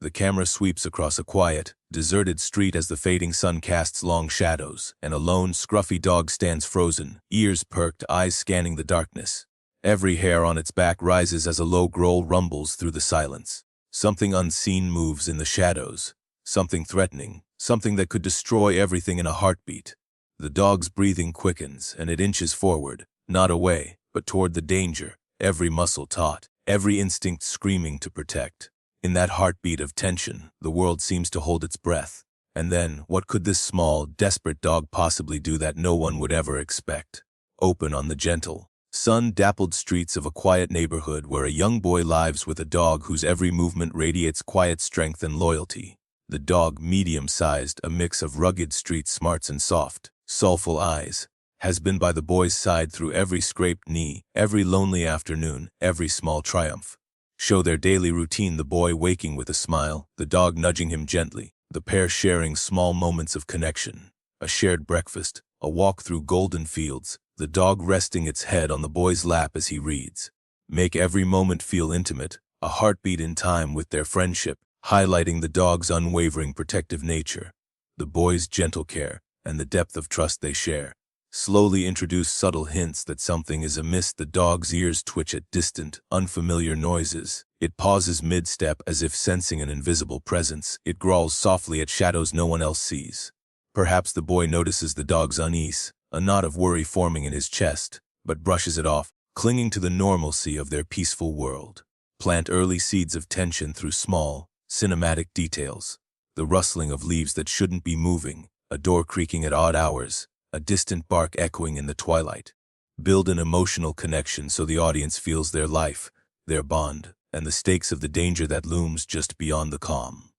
The camera sweeps across a quiet, deserted street as the fading sun casts long shadows, and a lone, scruffy dog stands frozen, ears perked, eyes scanning the darkness. Every hair on its back rises as a low growl rumbles through the silence. Something unseen moves in the shadows. Something threatening, something that could destroy everything in a heartbeat. The dog's breathing quickens, and it inches forward, not away, but toward the danger, every muscle taut, every instinct screaming to protect. In that heartbeat of tension, the world seems to hold its breath. And then, what could this small, desperate dog possibly do that no one would ever expect? Open on the gentle, sun-dappled streets of a quiet neighborhood where a young boy lives with a dog whose every movement radiates quiet strength and loyalty. The dog, medium-sized, a mix of rugged street smarts and soft, soulful eyes, has been by the boy's side through every scraped knee, every lonely afternoon, every small triumph. Show their daily routine, the boy waking with a smile, the dog nudging him gently, the pair sharing small moments of connection. A shared breakfast, a walk through golden fields, the dog resting its head on the boy's lap as he reads. Make every moment feel intimate, a heartbeat in time with their friendship, highlighting the dog's unwavering protective nature, the boy's gentle care, and the depth of trust they share. Slowly introduce subtle hints that something is amiss. The dog's ears twitch at distant, unfamiliar noises. It pauses mid-step as if sensing an invisible presence. It growls softly at shadows no one else sees. Perhaps the boy notices the dog's unease, a knot of worry forming in his chest, but brushes it off, clinging to the normalcy of their peaceful world. Plant early seeds of tension through small, cinematic details. The rustling of leaves that shouldn't be moving, a door creaking at odd hours, a distant bark echoing in the twilight. Build an emotional connection so the audience feels their life, their bond, and the stakes of the danger that looms just beyond the calm.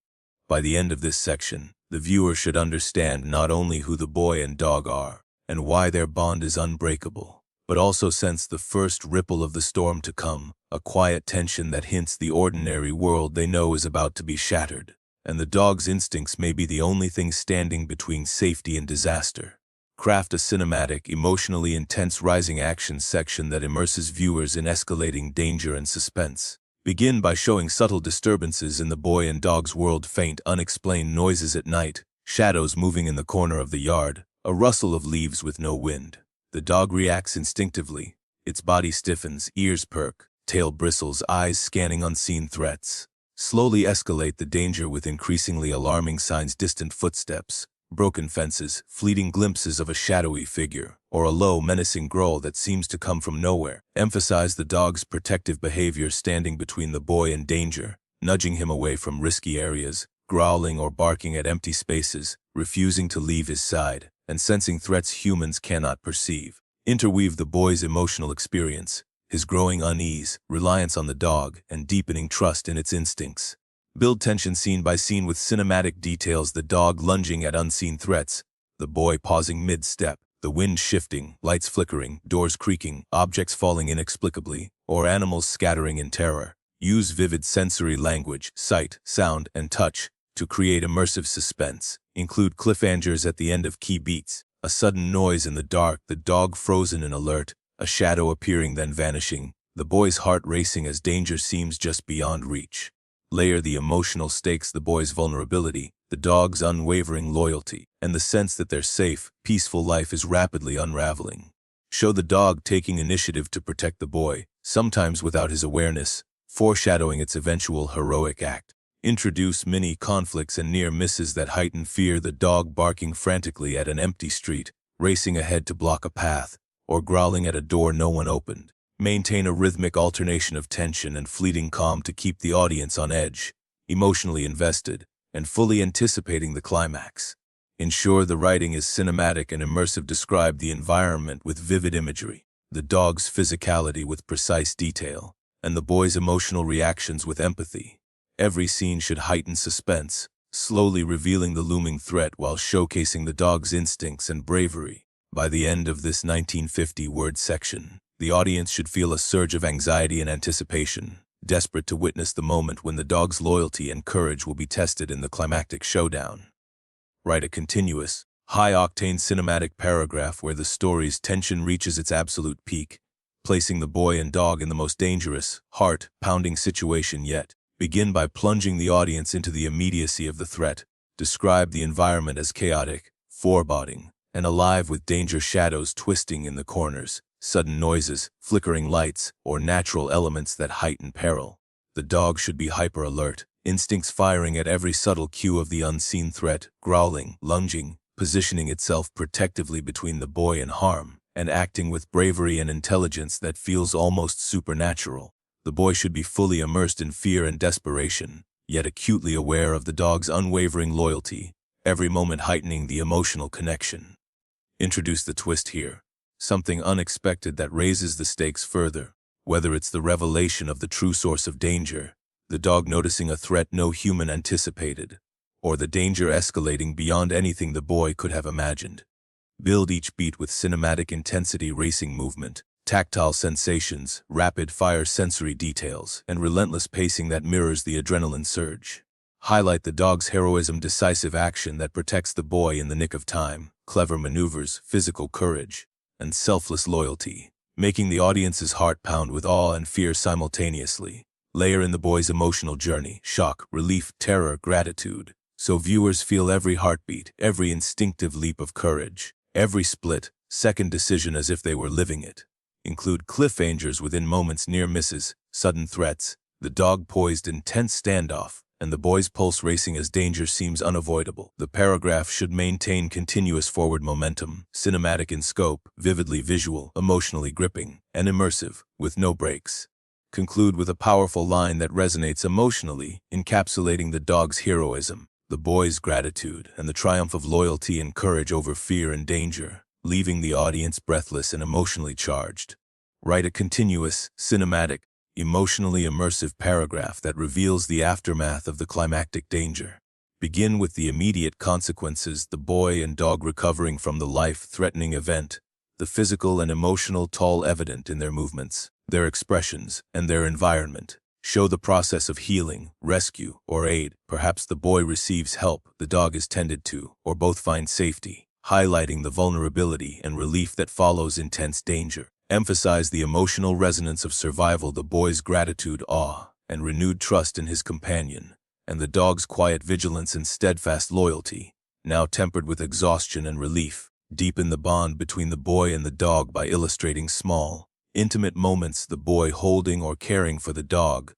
By the end of this section, the viewer should understand not only who the boy and dog are, and why their bond is unbreakable, but also sense the first ripple of the storm to come, a quiet tension that hints the ordinary world they know is about to be shattered, and the dog's instincts may be the only thing standing between safety and disaster. Craft a cinematic, emotionally intense rising action section that immerses viewers in escalating danger and suspense. Begin by showing subtle disturbances in the boy and dog's world, faint, unexplained noises at night, shadows moving in the corner of the yard, a rustle of leaves with no wind. The dog reacts instinctively. Its body stiffens, ears perk, tail bristles, eyes scanning unseen threats. Slowly escalate the danger with increasingly alarming signs: distant footsteps, broken fences, fleeting glimpses of a shadowy figure, or a low, menacing growl that seems to come from nowhere. Emphasize the dog's protective behavior, standing between the boy and danger, nudging him away from risky areas, growling or barking at empty spaces, refusing to leave his side, and sensing threats humans cannot perceive. Interweave the boy's emotional experience, his growing unease, reliance on the dog, and deepening trust in its instincts. Build tension scene by scene with cinematic details: the dog lunging at unseen threats, the boy pausing mid-step, the wind shifting, lights flickering, doors creaking, objects falling inexplicably, or animals scattering in terror. Use vivid sensory language, sight, sound, and touch to create immersive suspense. Include cliffhangers at the end of key beats, a sudden noise in the dark, the dog frozen in alert, a shadow appearing then vanishing, the boy's heart racing as danger seems just beyond reach. Layer the emotional stakes: the boy's vulnerability, the dog's unwavering loyalty, and the sense that their safe, peaceful life is rapidly unraveling. Show the dog taking initiative to protect the boy, sometimes without his awareness, foreshadowing its eventual heroic act. Introduce mini conflicts and near misses that heighten fear: the dog barking frantically at an empty street, racing ahead to block a path, or growling at a door no one opened. Maintain a rhythmic alternation of tension and fleeting calm to keep the audience on edge, emotionally invested, and fully anticipating the climax. Ensure the writing is cinematic and immersive. Describe the environment with vivid imagery, the dog's physicality with precise detail, and the boy's emotional reactions with empathy. Every scene should heighten suspense, slowly revealing the looming threat while showcasing the dog's instincts and bravery. By the end of this 1950-word section, the audience should feel a surge of anxiety and anticipation, desperate to witness the moment when the dog's loyalty and courage will be tested in the climactic showdown. Write a continuous, high-octane cinematic paragraph where the story's tension reaches its absolute peak, placing the boy and dog in the most dangerous, heart-pounding situation yet. Begin by plunging the audience into the immediacy of the threat. Describe the environment as chaotic, foreboding, and alive with danger shadows twisting in the corners, sudden noises, flickering lights, or natural elements that heighten peril. The dog should be hyper-alert, instincts firing at every subtle cue of the unseen threat, growling, lunging, positioning itself protectively between the boy and harm, and acting with bravery and intelligence that feels almost supernatural. The boy should be fully immersed in fear and desperation, yet acutely aware of the dog's unwavering loyalty, every moment heightening the emotional connection. Introduce the twist here, something unexpected that raises the stakes further, whether it's the revelation of the true source of danger, the dog noticing a threat no human anticipated, or the danger escalating beyond anything the boy could have imagined. Build each beat with cinematic intensity, racing movement, tactile sensations, rapid-fire sensory details, and relentless pacing that mirrors the adrenaline surge. Highlight the dog's heroism, decisive action that protects the boy in the nick of time, clever maneuvers, physical courage, and selfless loyalty, making the audience's heart pound with awe and fear simultaneously. Layer in the boy's emotional journey, shock, relief, terror, gratitude, so viewers feel every heartbeat, every instinctive leap of courage, every split-second decision as if they were living it. Include cliffhangers within moments, near misses, sudden threats, the dog poised in tense standoff, and the boy's pulse racing as danger seems unavoidable. The paragraph should maintain continuous forward momentum, cinematic in scope, vividly visual, emotionally gripping, and immersive, with no breaks. Conclude with a powerful line that resonates emotionally, encapsulating the dog's heroism, the boy's gratitude, and the triumph of loyalty and courage over fear and danger, leaving the audience breathless and emotionally charged. Write a continuous, cinematic, emotionally immersive paragraph that reveals the aftermath of the climactic danger. Begin with the immediate consequences, the boy and dog recovering from the life-threatening event, the physical and emotional toll evident in their movements, their expressions, and their environment. Show the process of healing, rescue, or aid. Perhaps the boy receives help, the dog is tended to, or both find safety, highlighting the vulnerability and relief that follows intense danger. Emphasize the emotional resonance of survival, the boy's gratitude, awe, and renewed trust in his companion, and the dog's quiet vigilance and steadfast loyalty, now tempered with exhaustion and relief. Deepen the bond between the boy and the dog by illustrating small, intimate moments, the boy holding or caring for the dog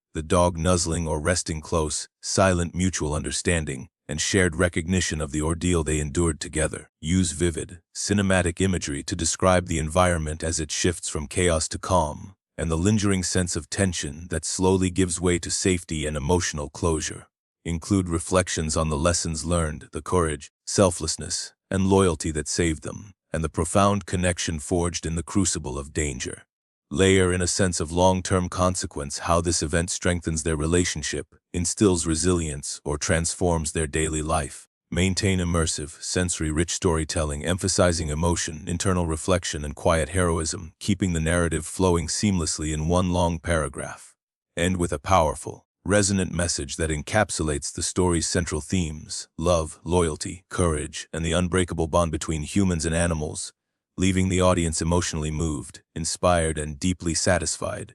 nuzzling or resting close, silent mutual understanding, and shared recognition of the ordeal they endured together. Use vivid, cinematic imagery to describe the environment as it shifts from chaos to calm, and the lingering sense of tension that slowly gives way to safety and emotional closure. Include reflections on the lessons learned, the courage, selflessness, and loyalty that saved them, and the profound connection forged in the crucible of danger. Layer in a sense of long-term consequence, how this event strengthens their relationship, instills resilience, or transforms their daily life. Maintain immersive, sensory-rich storytelling, emphasizing emotion, internal reflection, and quiet heroism, keeping the narrative flowing seamlessly in one long paragraph. End with a powerful, resonant message that encapsulates the story's central themes: love, loyalty, courage, and the unbreakable bond between humans and animals, leaving the audience emotionally moved, inspired, and deeply satisfied.